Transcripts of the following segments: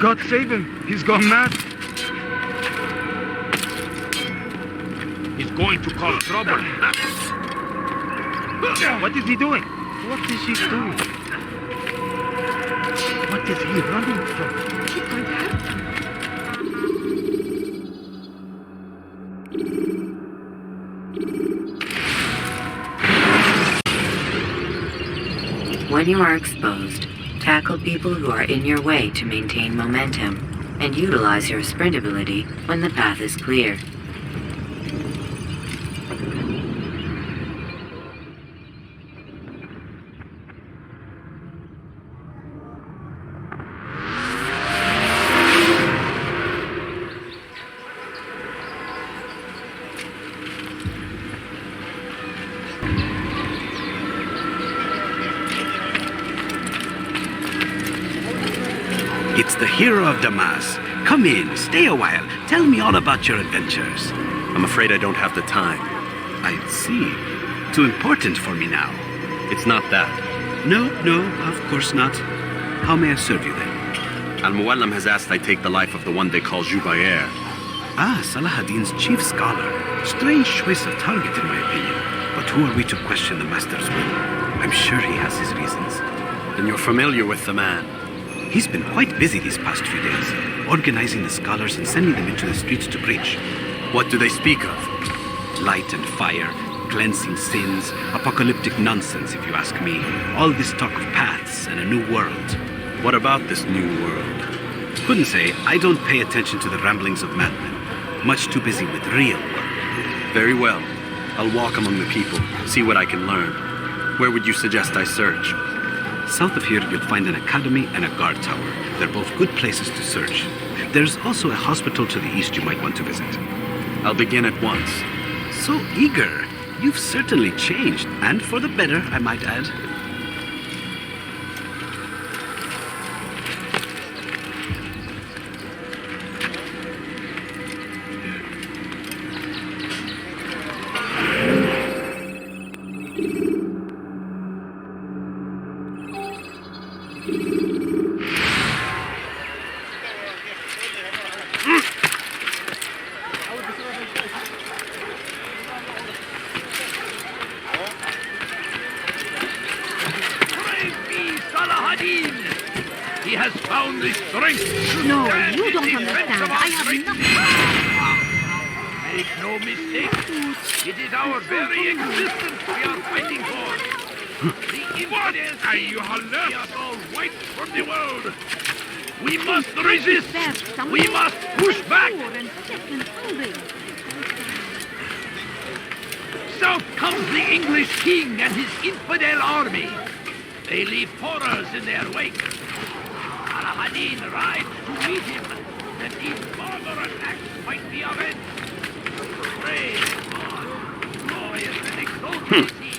God save him. He's gone mad. He's going to cause trouble. What is he doing? What is he doing? What is he running from? He's going to hurt them. When you are exposed, tackle people who are in your way to maintain momentum, and utilize your sprint ability when the path is clear. It's the hero of Damas. Come in, stay a while. Tell me all about your adventures. I'm afraid I don't have the time. I see. Too important for me now. It's not that. No, of course not. How may I serve you then? Al-Muallim has asked I take the life of the one they call Jubair. Ah, Salahuddin's chief scholar. Strange choice of target in my opinion. But who are we to question the master's will? I'm sure he has his reasons. Then you're familiar with the man. He's been quite busy these past few days, organizing the scholars and sending them into the streets to preach. What do they speak of? Light and fire, cleansing sins, apocalyptic nonsense if you ask me. All this talk of paths and a new world. What about this new world? Couldn't say. I don't pay attention to the ramblings of madmen. Much too busy with real work. Very well. I'll walk among the people, see what I can learn. Where would you suggest I search? South of here, you'll find an academy and a guard tower. They're both good places to search. There's also a hospital to the east you might want to visit. I'll begin at once. So eager. You've certainly changed, and for the better, I might add. He has found the strength to No, stand you in don't defense understand. of our I have great- nothing. Make no mistake, it is our very existence we are fighting for. The infidels see us all wiped from the world. We must resist. We must push back. South comes the English king and his infidel army. They leave horrors in their wake. Al-Hadin rides to meet him, and these barbarous acts might be avenged. Praise God, glorious and exalted is he.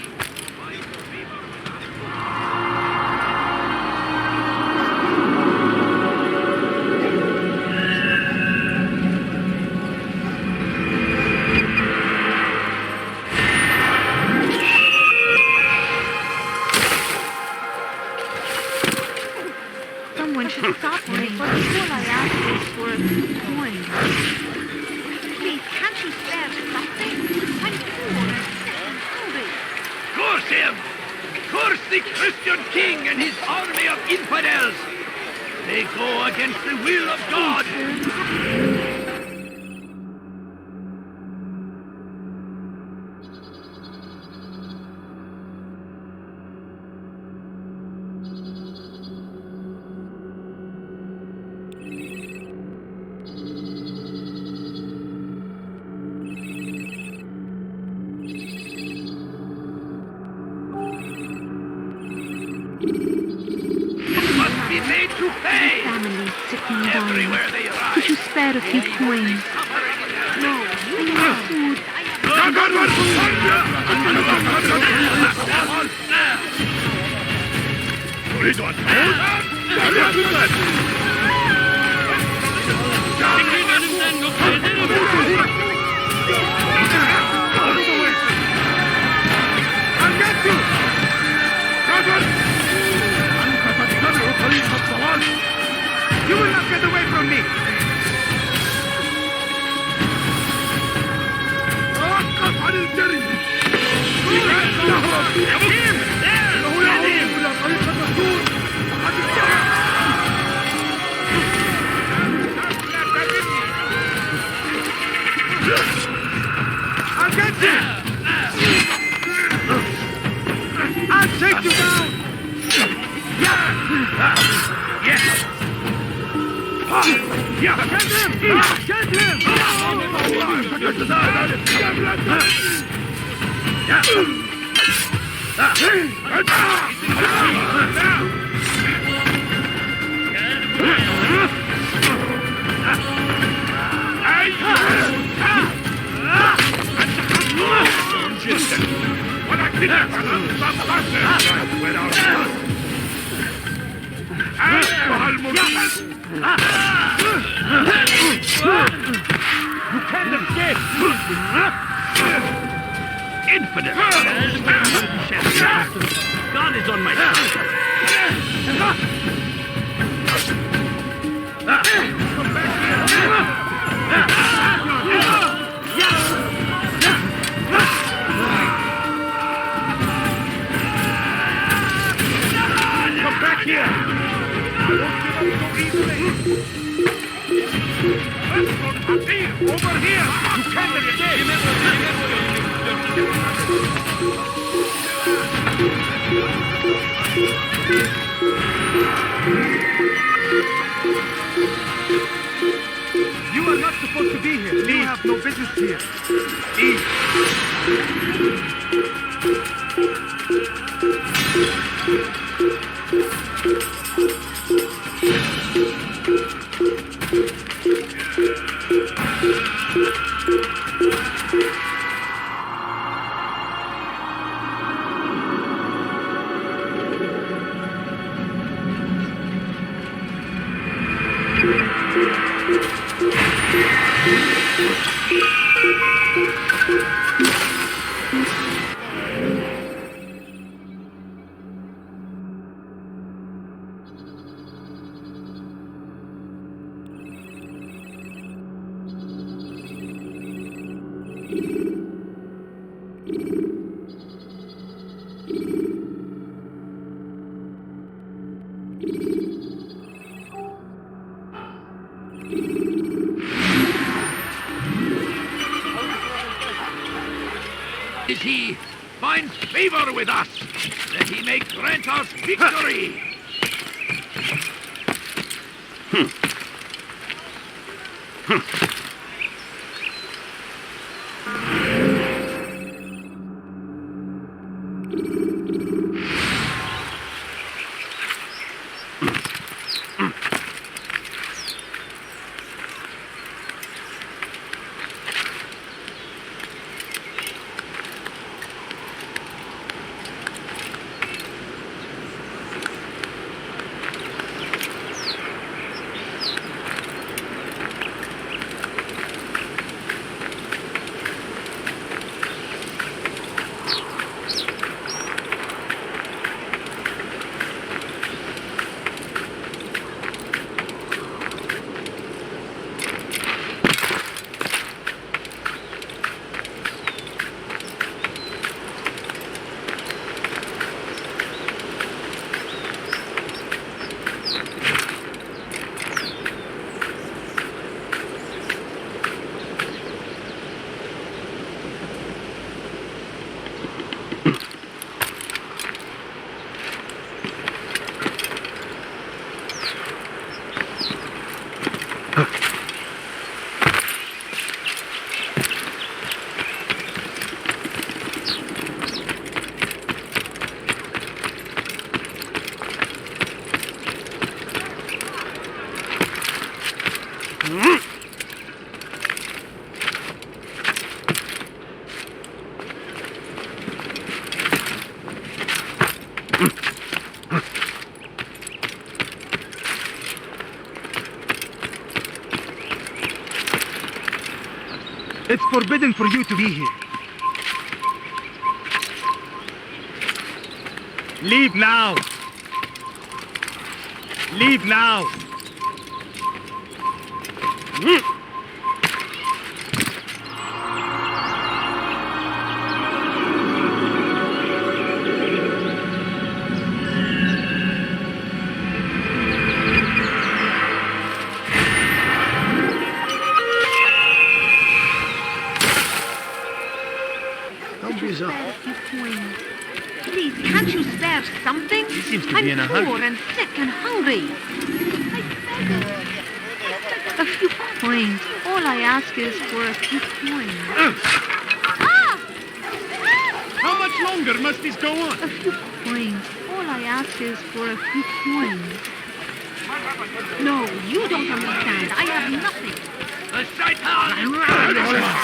Someone should stop me, but before I ask this for a coin. Please, can't you spare something? I'm poor and sick and hungry. Curse him! Curse the Christian king and his army of infidels! They go against the will of God! Must be made to pay! Family sitting down. Everywhere they rise. Could you spare a few coins? No, you need food. You will not get away I'll get you! I'll take you down! Yes! Get him! Get him! You can't escape! Infidel! God is on my side! Come back here! I won't give up so easily! Over here! You can't escape! You are not supposed to be here. Leave. You have no business here. Leave. Is he finds favor with us, that he may grant us victory. It's forbidden for you to be here. Leave now. Leave now. spare something? He seems to I'm be in a poor hurry. and sick and hungry. A few coins. All I ask is for a few coins. Ah! How much longer must this go on? A few coins. All I ask is for a few coins. No, you don't understand. I have nothing. The shaitan!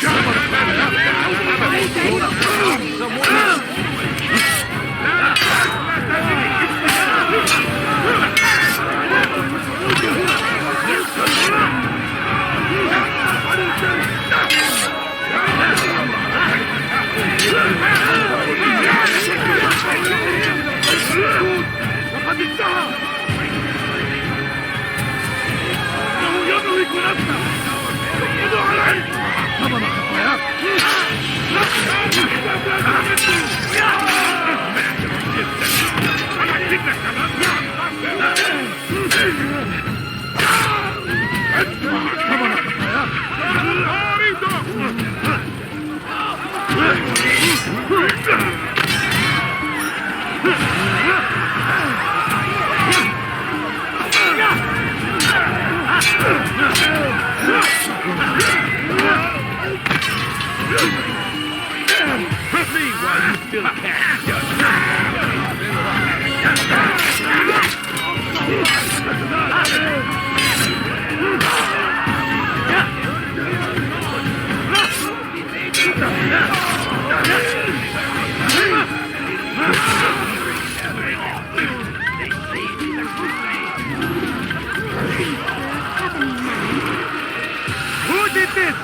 Who did this?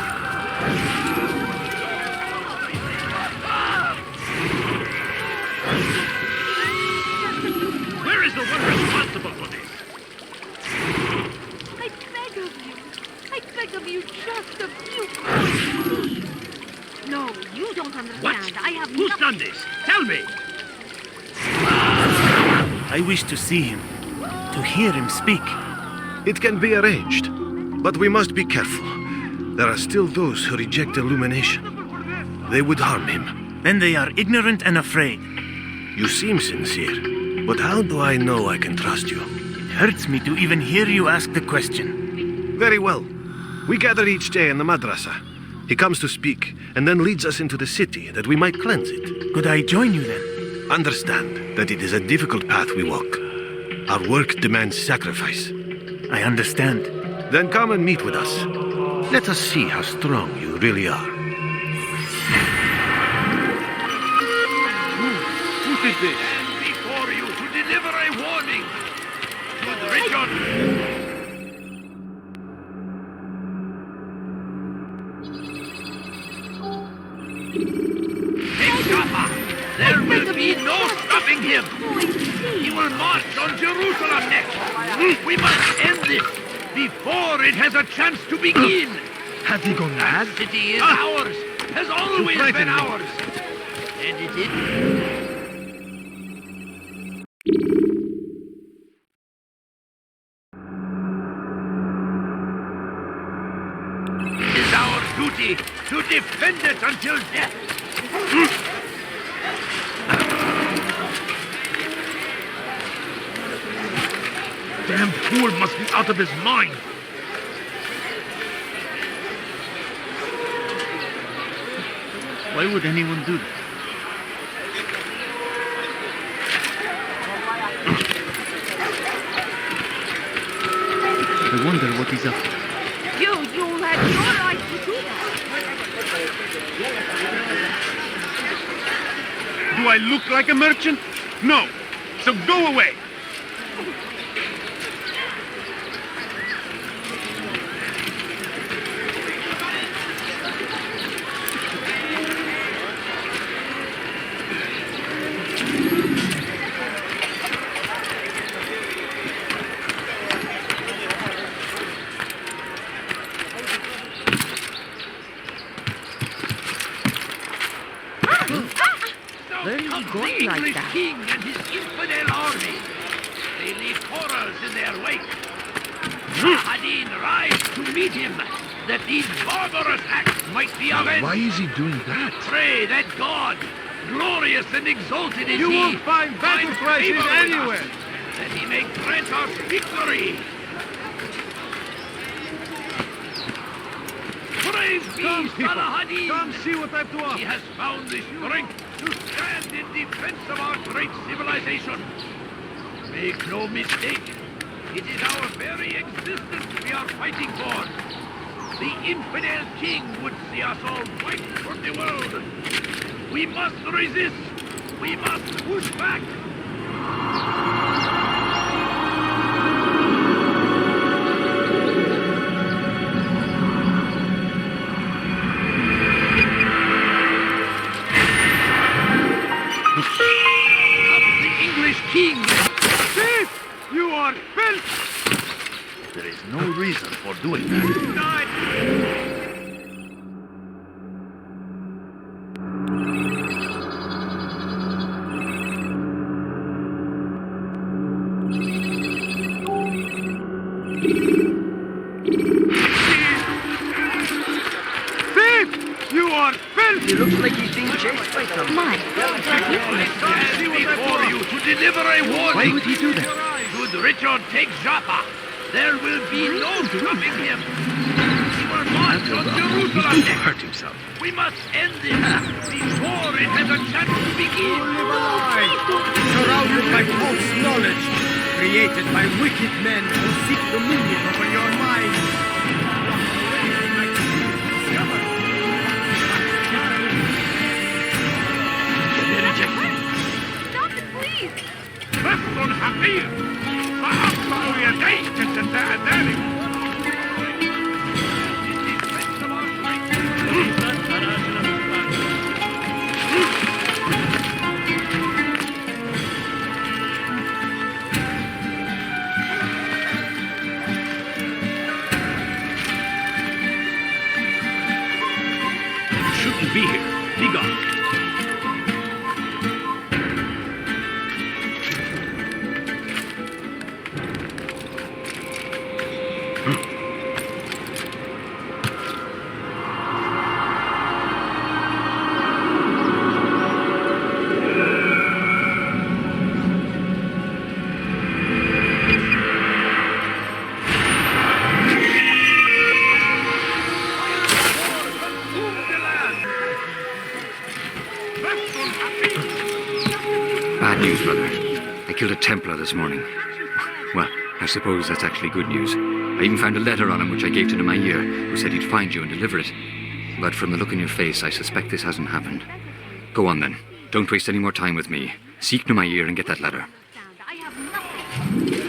Where is the one responsible for this? I beg of you. I beg of you just a few coins, please. No, you don't understand. What? I have Who's nothing. done this? Tell me! I wish to see him, to hear him speak. It can be arranged, but we must be careful. There are still those who reject illumination. They would harm him. Then they are ignorant and afraid. You seem sincere, but how do I know I can trust you? It hurts me to even hear you ask the question. Very well. We gather each day in the madrasa. He comes to speak, and then leads us into the city that we might cleanse it. Could I join you then? Understand that it is a difficult path we walk. Our work demands sacrifice. I understand. Then come and meet with us. Let us see how strong you really are. Who did this? Stand before you to deliver a warning. Good Richard! There will be no stopping him. He will march on Jerusalem next. We must end this before it has a chance to begin. Has he gone mad? The city is ours, has always been ours. And it is. It is our duty to defend it until death. Damn fool must be out of his mind. Why would anyone do that? I wonder what he's up to. You had no right to do that. Do I look like a merchant? No. So go away. Where is he Comes going the like English that? king and his infidel army. They leave horrors in their wake. Hadin rides to meet him, that these barbarous acts might be avenged. Why is he doing that? Pray that God Glorious and exalted is You he. won't find battle prizes favor with anywhere. us, that he may grant us victory. Praise be Come, people. Salahadin. Come see what I've to He offer. has found the strength to stand in defense of our great civilization. Make no mistake, it is our very existence we are fighting for. The infidel king would see us all fight for the world. We must resist. We must push back. Comes the English king. Thief! You are filth! There is no reason for doing that. Thief! You are filth! He looks like he's being chased by someone. My, Stand before you to deliver a warning. Why would he do that? Should Richard take Jaffa, there will be no stopping him. He will march on Jerusalem next. Hurt himself. We must end this before it has a chance to begin. Surrounded by false knowledge, created by wicked men who seek dominion over your minds. stop it, please! بس حقير فأقطع يديك ستاء ذلك. Shouldn't be here. Be gone. Bad news, brother. I killed a Templar this morning. Well, I suppose that's actually good news. I even found a letter on him which I gave to Nemair, who said he'd find you and deliver it. But from the look in your face, I suspect this hasn't happened. Go on then. Don't waste any more time with me. Seek Nemair and get that letter. I have nothing.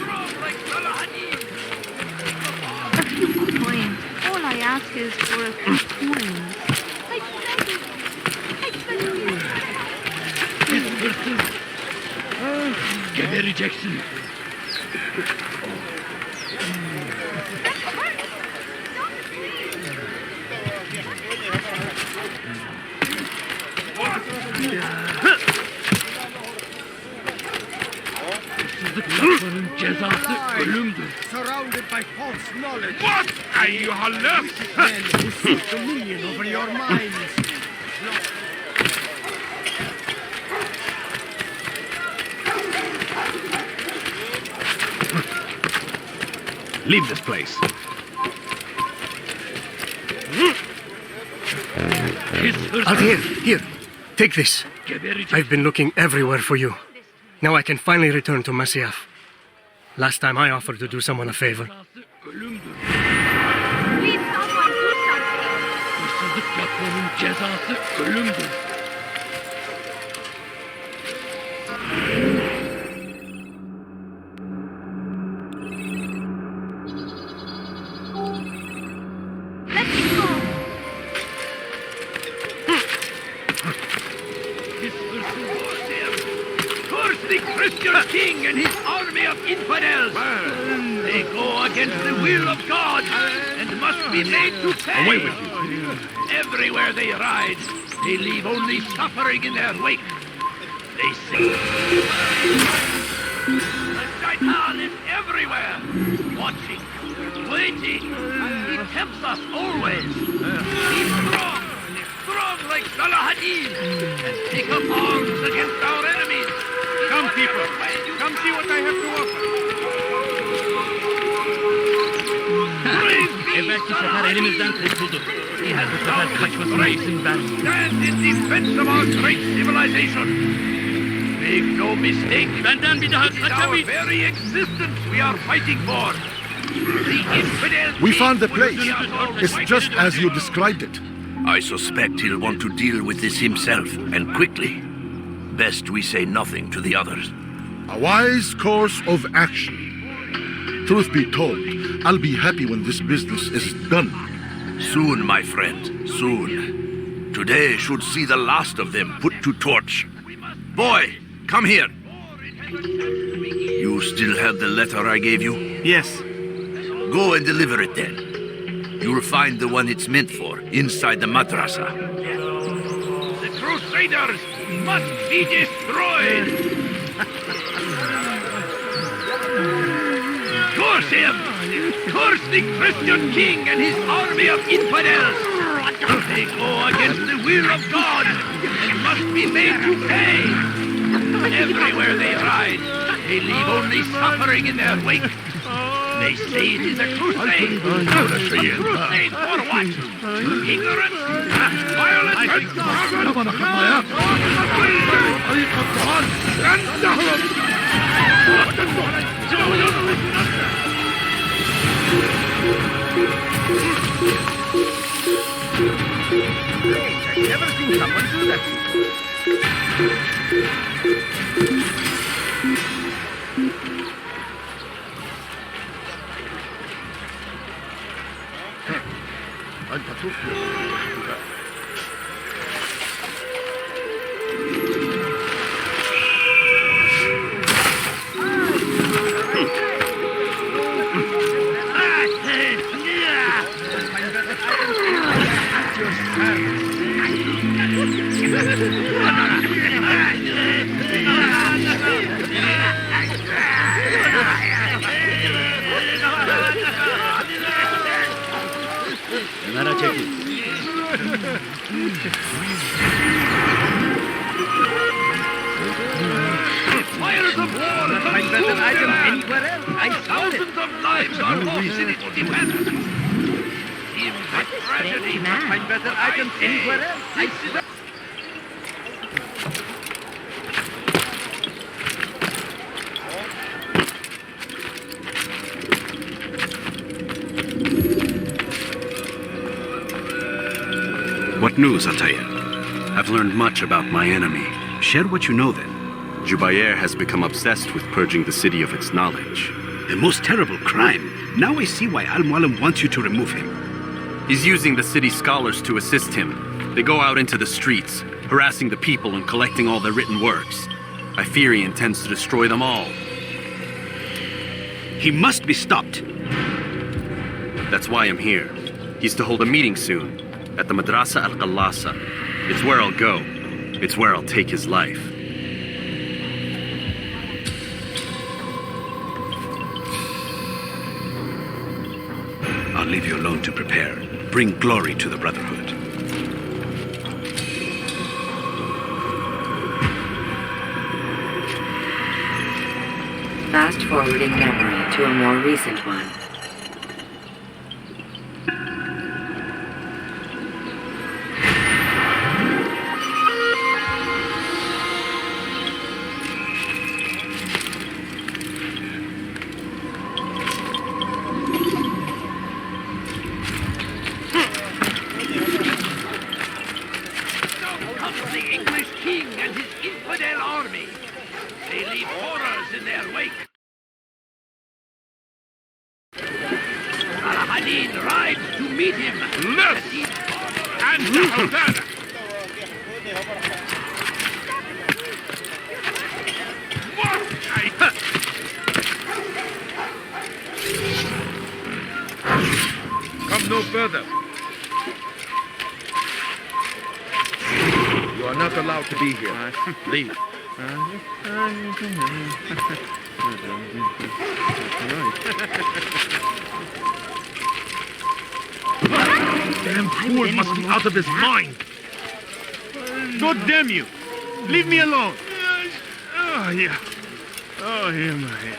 A few coins. All I ask is for a few coins. I beg you. Get a rejection. Surrounded by false knowledge, What? أيها اللص! men who seek dominion over your minds. Leave this place. Altair, here. Take this. I've been looking everywhere for you. Now I can finally return to Masyaf. Last time I offered to do someone a favor. Please, someone do something. Let me go. Curse the Christian king and his army of infidels! They go against the will of God and must be made to pay! Away with you. Everywhere they ride, they leave only suffering in their wake. They sing. The Shaitan is everywhere, watching, waiting. He tempts us always. He's strong like Salahadin and take up arms against our enemies. Come, people. Come see what I have to offer. Evvelki sefer elimizden kurtuldu. He has now kaçmasını stand in defense of our great civilization. Make no mistake, Benden bir daha it is our kaçamayız. very existence we are fighting for. The infidel We found the king place. will be our It's just as you described it. I suspect he'll want to deal with this himself, and quickly. Best we say nothing to the others. A wise course of action. Truth be told, I'll be happy when this business is done. Soon, my friend, soon. Today should see the last of them put to torch. Boy, come here. You still have the letter I gave you? Yes. Go and deliver it then. You'll find the one it's meant for inside the madrasa. The Crusaders must be destroyed! Curse him! Curse the Christian king and his army of infidels! They go against the will of God and must be made to pay! Everywhere they ride, they leave only suffering in their wake. They say it is a crusade. A crusade for what? Ignorance? Violence and I've never seen someone do that. Kenara çekil. Fires of war Find better items anywhere else. I saw it. thousands of lives are lost in its defense. In the tragedy, Find better items anywhere else. I see that. What news, Altair? I've learned much about my enemy. Share what you know then. Jubair has become obsessed with purging the city of its knowledge. A most terrible crime. Now I see why Al-Mualim wants you to remove him. He's using the city scholars to assist him. They go out into the streets, harassing the people and collecting all their written works. I fear he intends to destroy them all. He must be stopped. That's why I'm here. He's to hold a meeting soon, at the Madrasa al-Qallasa. It's where I'll go. It's where I'll take his life. I'll leave you alone to prepare. Bring glory to the Brotherhood. Fast forwarding memory to a more recent one. comes the English king and his infidel army. They leave horrors in their wake. Saladin rides to meet him. Left and down. Come no further. You are not allowed to be here. Leave. Damn fool must be out of his mind. God damn you! Leave me alone! Oh, yeah. Oh, yeah, man.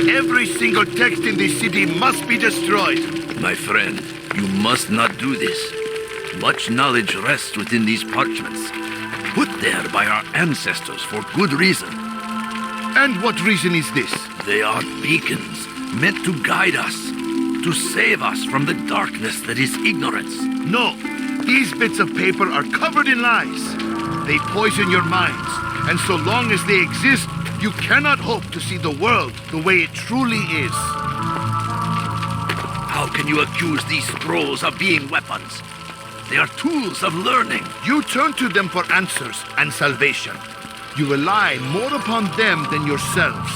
Every single text in this city must be destroyed. My friend, you must not do this. Much knowledge rests within these parchments, put there by our ancestors for good reason. And what reason is this? They are beacons, meant to guide us, to save us from the darkness that is ignorance. No, these bits of paper are covered in lies. They poison your minds, and so long as they exist, you cannot hope to see the world the way it truly is. How can you accuse these scrolls of being weapons? They are tools of learning. You turn to them for answers and salvation. You rely more upon them than yourselves.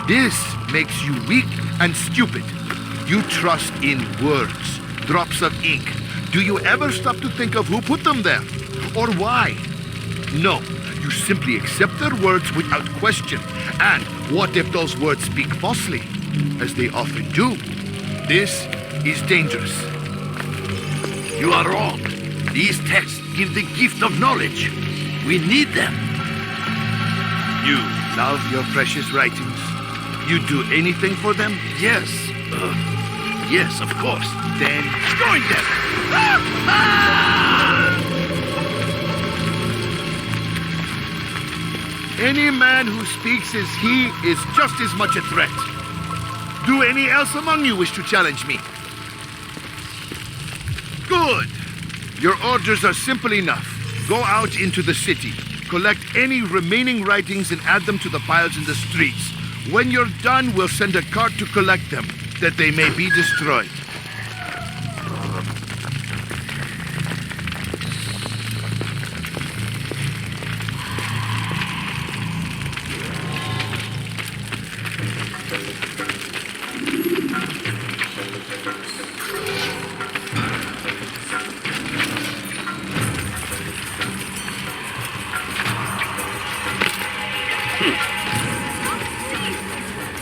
This makes you weak and stupid. You trust in words, drops of ink. Do you ever stop to think of who put them there? Or why? No, you simply accept their words without question. And what if those words speak falsely, as they often do? This is dangerous. You are wrong. These texts give the gift of knowledge. We need them. You love your precious writings. You'd do anything for them? Yes. Yes, of course. Then join them! Any man who speaks as he is just as much a threat. Do any else among you wish to challenge me? Good. Your orders are simple enough. Go out into the city, collect any remaining writings and add them to the piles in the streets. When you're done, we'll send a cart to collect them, that they may be destroyed.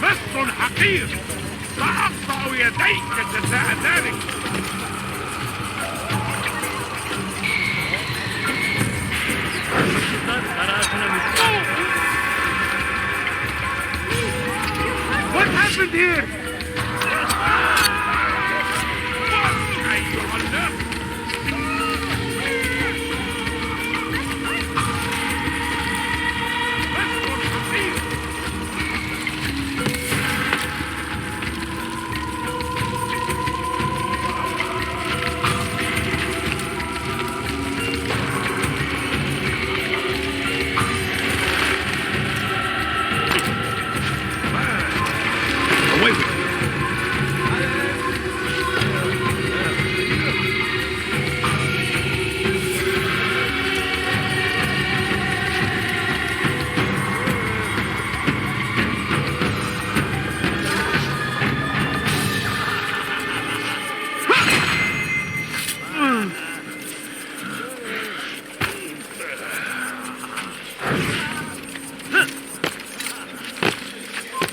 مس حقير سأقطع يديك جزاء ذلك. What happened here?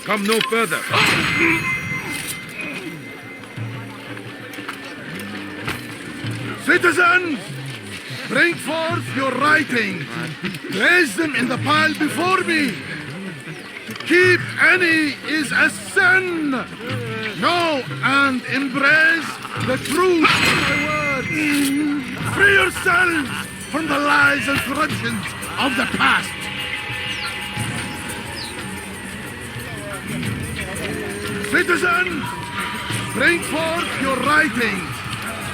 Come no further. Citizens, bring forth your writings. Place them in the pile before me. To keep any is a sin. Know and embrace the truth of my words. Free yourselves from the lies and corruptions of the past. Citizens, bring forth your writings.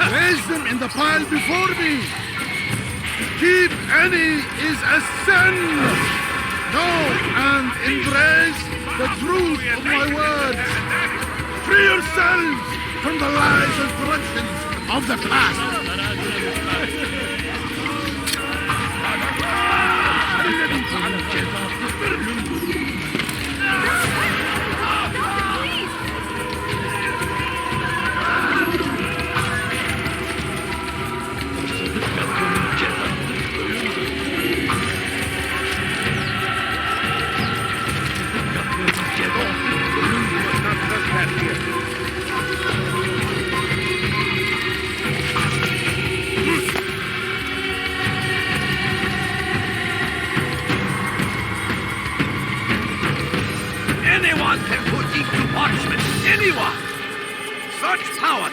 Place them in the pile before me. Keep any is a sin. Know and embrace the truth of my words. Free yourselves from the lies and corruptions of the past. Anyone can put ink to parchment. Anyone! Such power,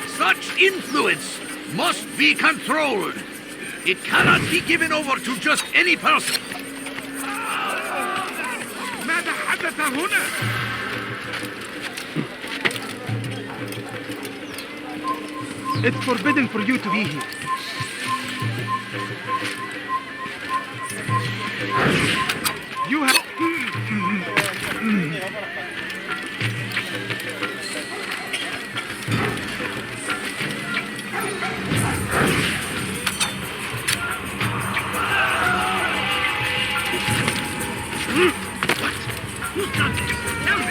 such influence must be controlled. It cannot be given over to just any person. ماذا حدث هنا؟ It's forbidden for you to be here. You have... Who's done this? Tell me!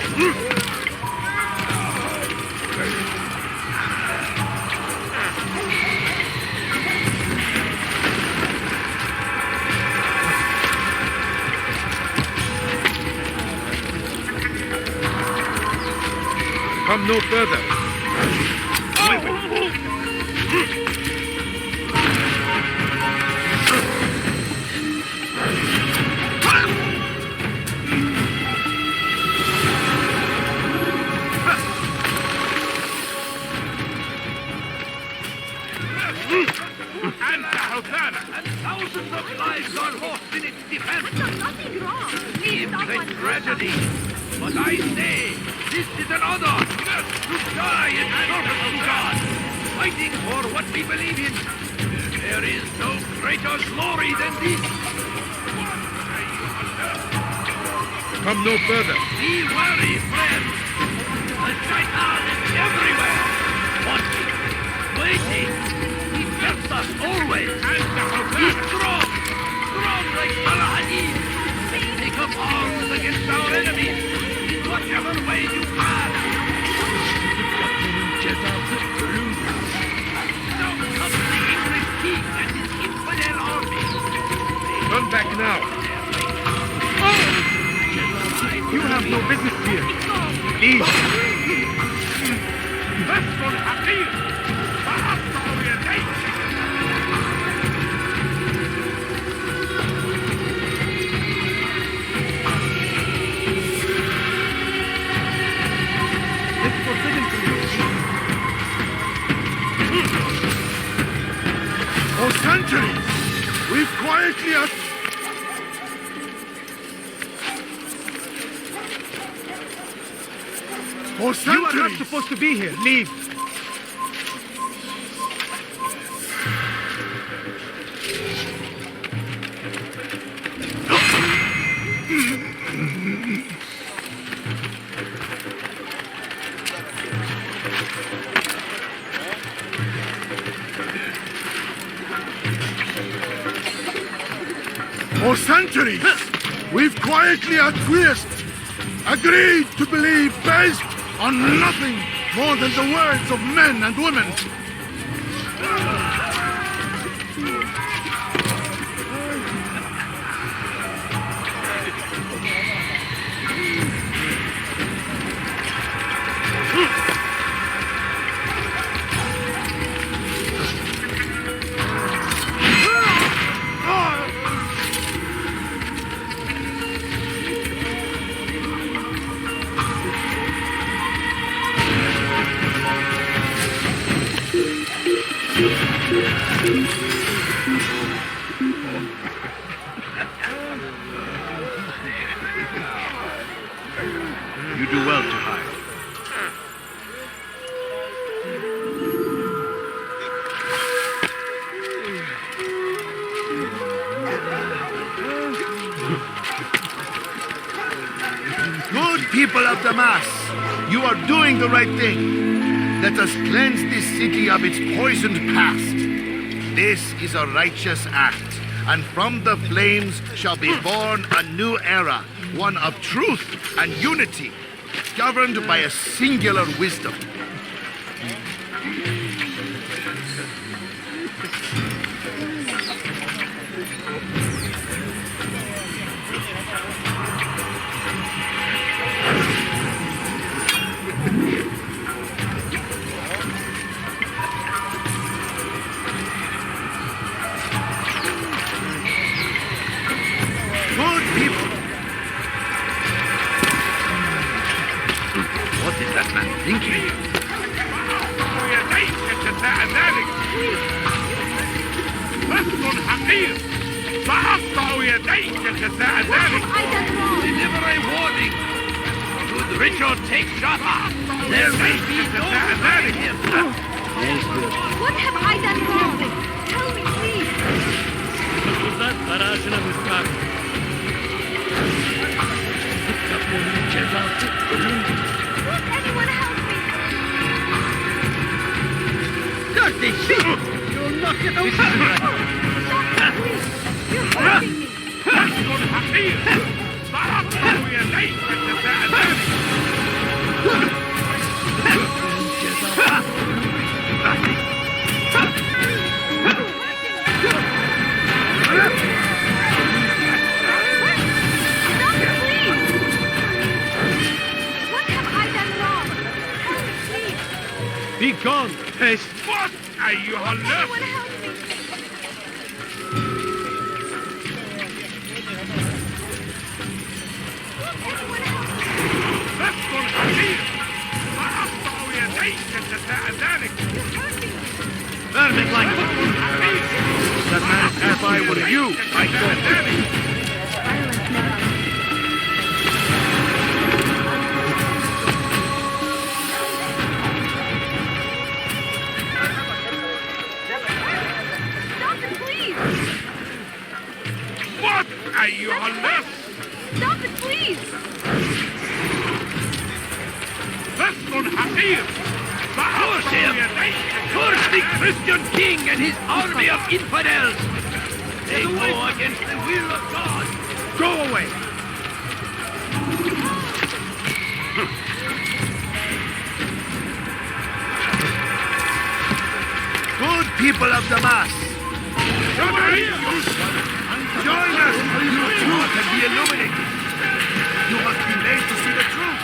Come no further. And thousands of lives are lost in its defense. There's nothing wrong. Please stop Immense on tragedy. But I say, this is an honor to die in service to God, fighting for what we believe in. There is no greater glory than this. Come no further. Be wary, friends. The shaitan is everywhere. Watching, waiting. He tempts us always. He's strong. Strong like Salah. Take up arms against our enemies in whatever way you can. Now comes the English king and his infidel army. Turn back now. You have no business here. Leave. It's forbidden for you. For centuries, we've quietly... For You are not centuries, supposed to be here. Leave. for centuries, we've quietly acquiesced, agreed to believe based on nothing more than the words of men and women. You do well to hide. Good people of Damas, you are doing the right thing. Let us cleanse this city of its poisoned past. This is a righteous act, and from the flames shall be born a new era, one of truth and unity, governed by a singular wisdom. Good people. What is that man thinking? Deliver a warning. Should Richard take shot, there may be no reviving him. What have I done wrong? Tell me, please. Won't anyone help me? Dirty sheep! You'll knock it over! You're hurting me. What have I done wrong? Tell me, please. Be gone, pest! Anyone help me? Vermin like that man, if I were you, I'd go. Stop it, please. What are you on this? Stop it, please. Curse him! Curse the Christian king and his army of infidels! They go against the will of God! Go away! Good people of Damas, join us! You too can be illuminated. You must be made to see the truth.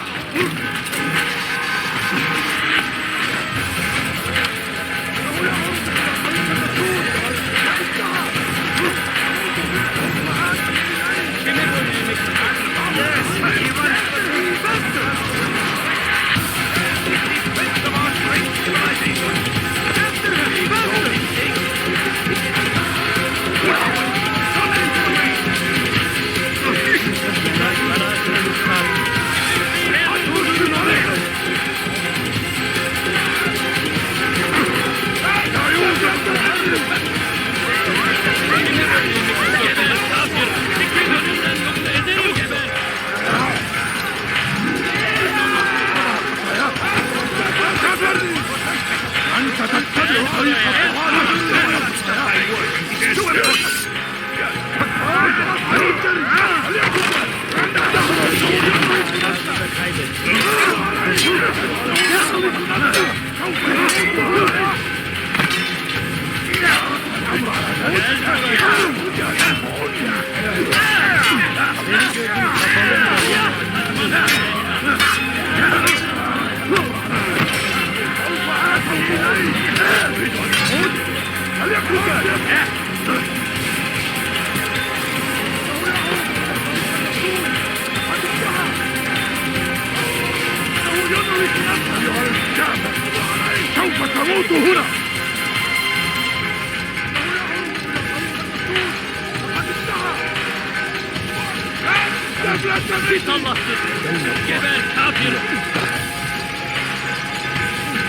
Geber kafir!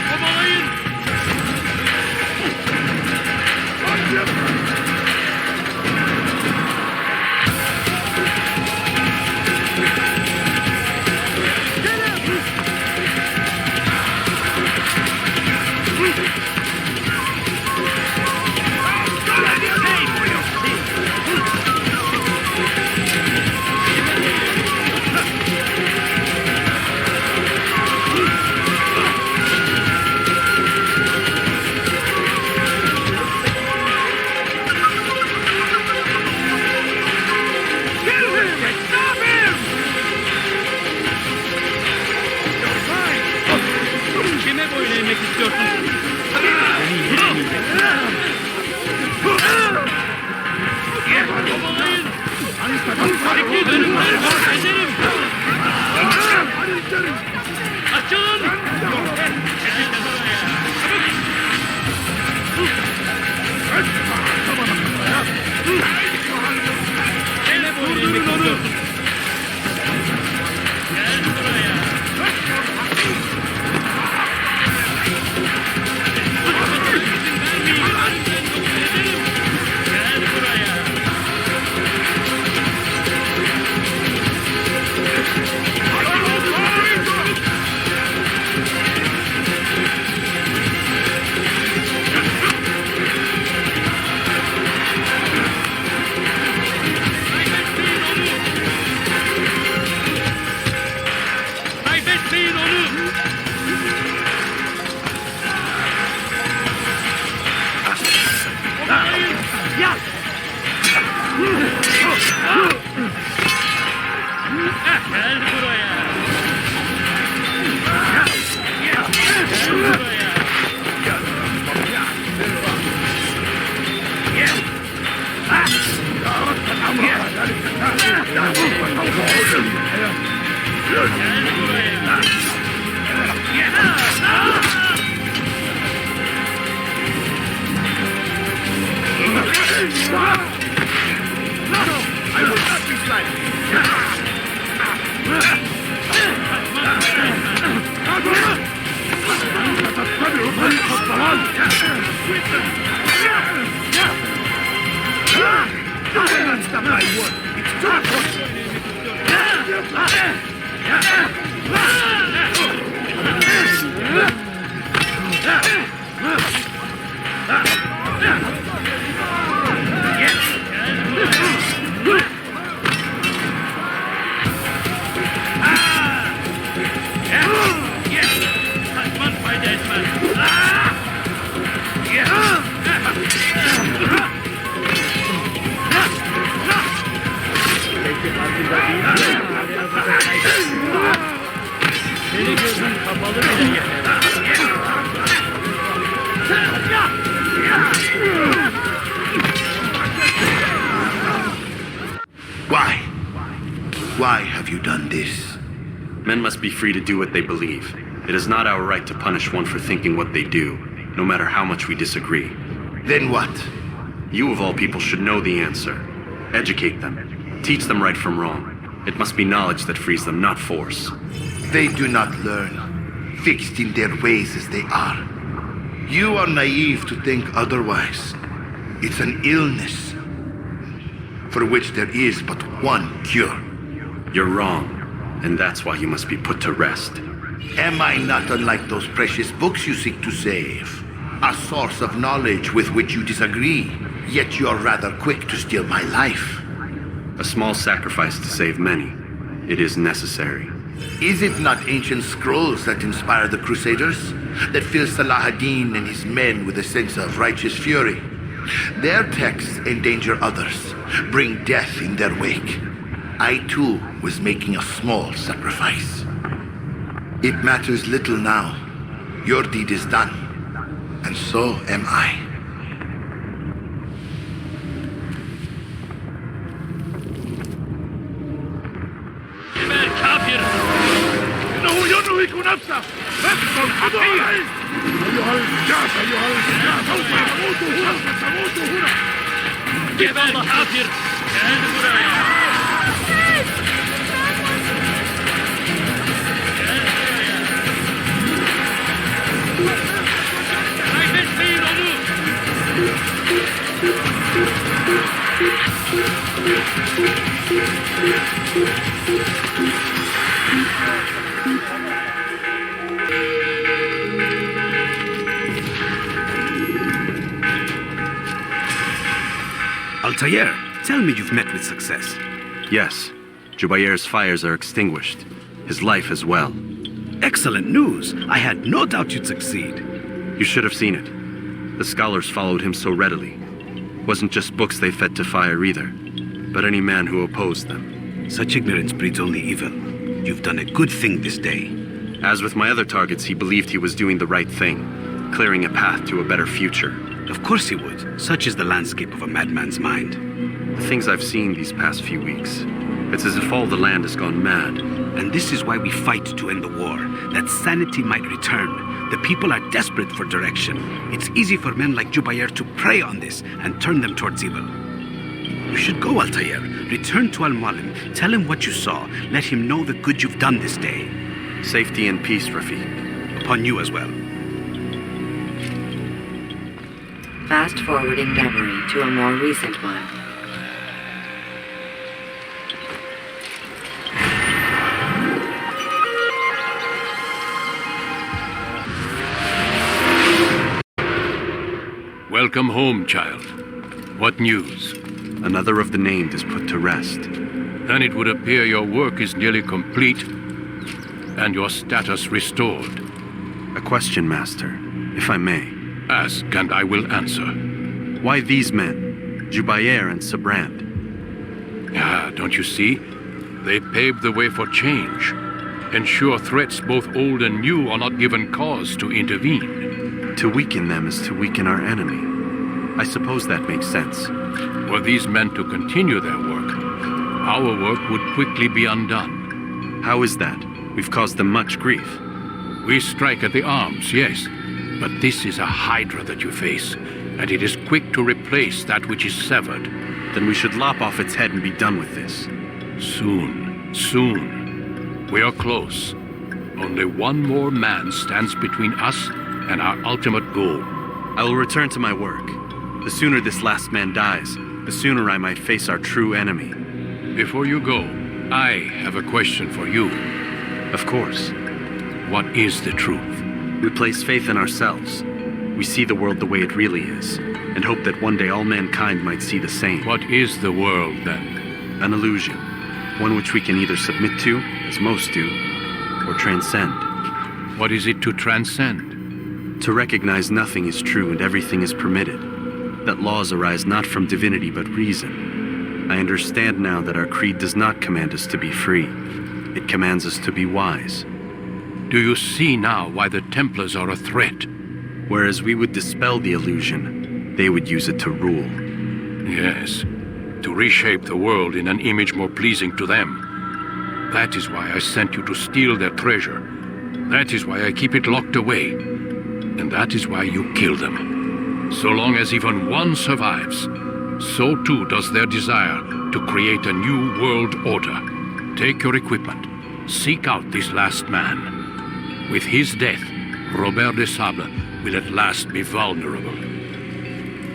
Kovalayın! I will not be That's not my work. It's too Why? Why have you done this? Men must be free to do what they believe. It is not our right to punish one for thinking what they do, no matter how much we disagree. Then what? You of all people should know the answer. Educate them. Teach them right from wrong. It must be knowledge that frees them, not force. They do not learn, fixed in their ways as they are. You are naive to think otherwise. It's an illness for which there is but one cure. You're wrong, and that's why you must be put to rest. Am I not unlike those precious books you seek to save? A source of knowledge with which you disagree, yet you're rather quick to steal my life. A small sacrifice to save many. It is necessary. Is it not ancient scrolls that inspire the Crusaders? That fill Salah ad-Din and his men with a sense of righteous fury? Their texts endanger others, bring death in their wake. I too was making a small sacrifice. It matters little now. Your deed is done, and so am I. يكون نفسه ادخل حقيقة أيها الجاس أيها الجاس سوف يموت هنا سأموت هنا جبال كافر Altair, tell me you've met with success. Yes. Jubair's fires are extinguished. His life as well. Excellent news. I had no doubt you'd succeed. You should have seen it. The scholars followed him so readily. Wasn't just books they fed to fire either, but any man who opposed them. Such ignorance breeds only evil. You've done a good thing this day. As with my other targets, he believed he was doing the right thing, clearing a path to a better future. Of course he would. Such is the landscape of a madman's mind. The things I've seen these past few weeks, it's as if all the land has gone mad. And this is why we fight to end the war, that sanity might return. The people are desperate for direction. It's easy for men like Jubair to prey on this and turn them towards evil. You should go, Altair. Return to Al-Mualim. Tell him what you saw. Let him know the good you've done this day. Safety and peace, Rafiq. Upon you as well. Fast-forwarding memory to a more recent one. Welcome home, child. What news? Another of the named is put to rest. Then it would appear your work is nearly complete and your status restored. A question, Master, if I may. Ask and I will answer. Why these men, Jubair and Sabrand? Ah, don't you see? They paved the way for change. Ensure threats both old and new are not given cause to intervene. To weaken them is to weaken our enemy. I suppose that makes sense. Were these men to continue their work, our work would quickly be undone. How is that? We've caused them much grief. We strike at the arms, yes, but this is a hydra that you face, and it is quick to replace that which is severed. Then we should lop off its head and be done with this. Soon, soon. We are close. Only one more man stands between us and our ultimate goal. I will return to my work. The sooner this last man dies, the sooner I might face our true enemy. Before you go, I have a question for you. Of course. What is the truth? We place faith in ourselves. We see the world the way it really is, and hope that one day all mankind might see the same. What is the world, then? An illusion. One which we can either submit to, as most do, or transcend. What is it to transcend? To recognize nothing is true and everything is permitted. That laws arise not from divinity but reason. I understand now that our creed does not command us to be free. It commands us to be wise. Do you see now why the Templars are a threat? Whereas we would dispel the illusion, they would use it to rule. Yes, to reshape the world in an image more pleasing to them. That is why I sent you to steal their treasure. That is why I keep it locked away. And that is why you kill them. So long as even one survives, so too does their desire to create a new world order. Take your equipment. Seek out this last man. With his death, Robert de Sable will at last be vulnerable.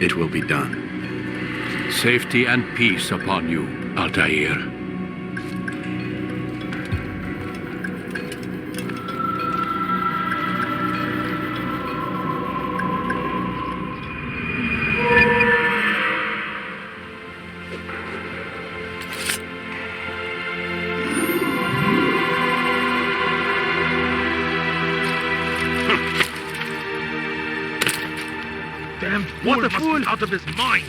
It will be done. Safety and peace upon you, Altair. What a fool! Out of his mind!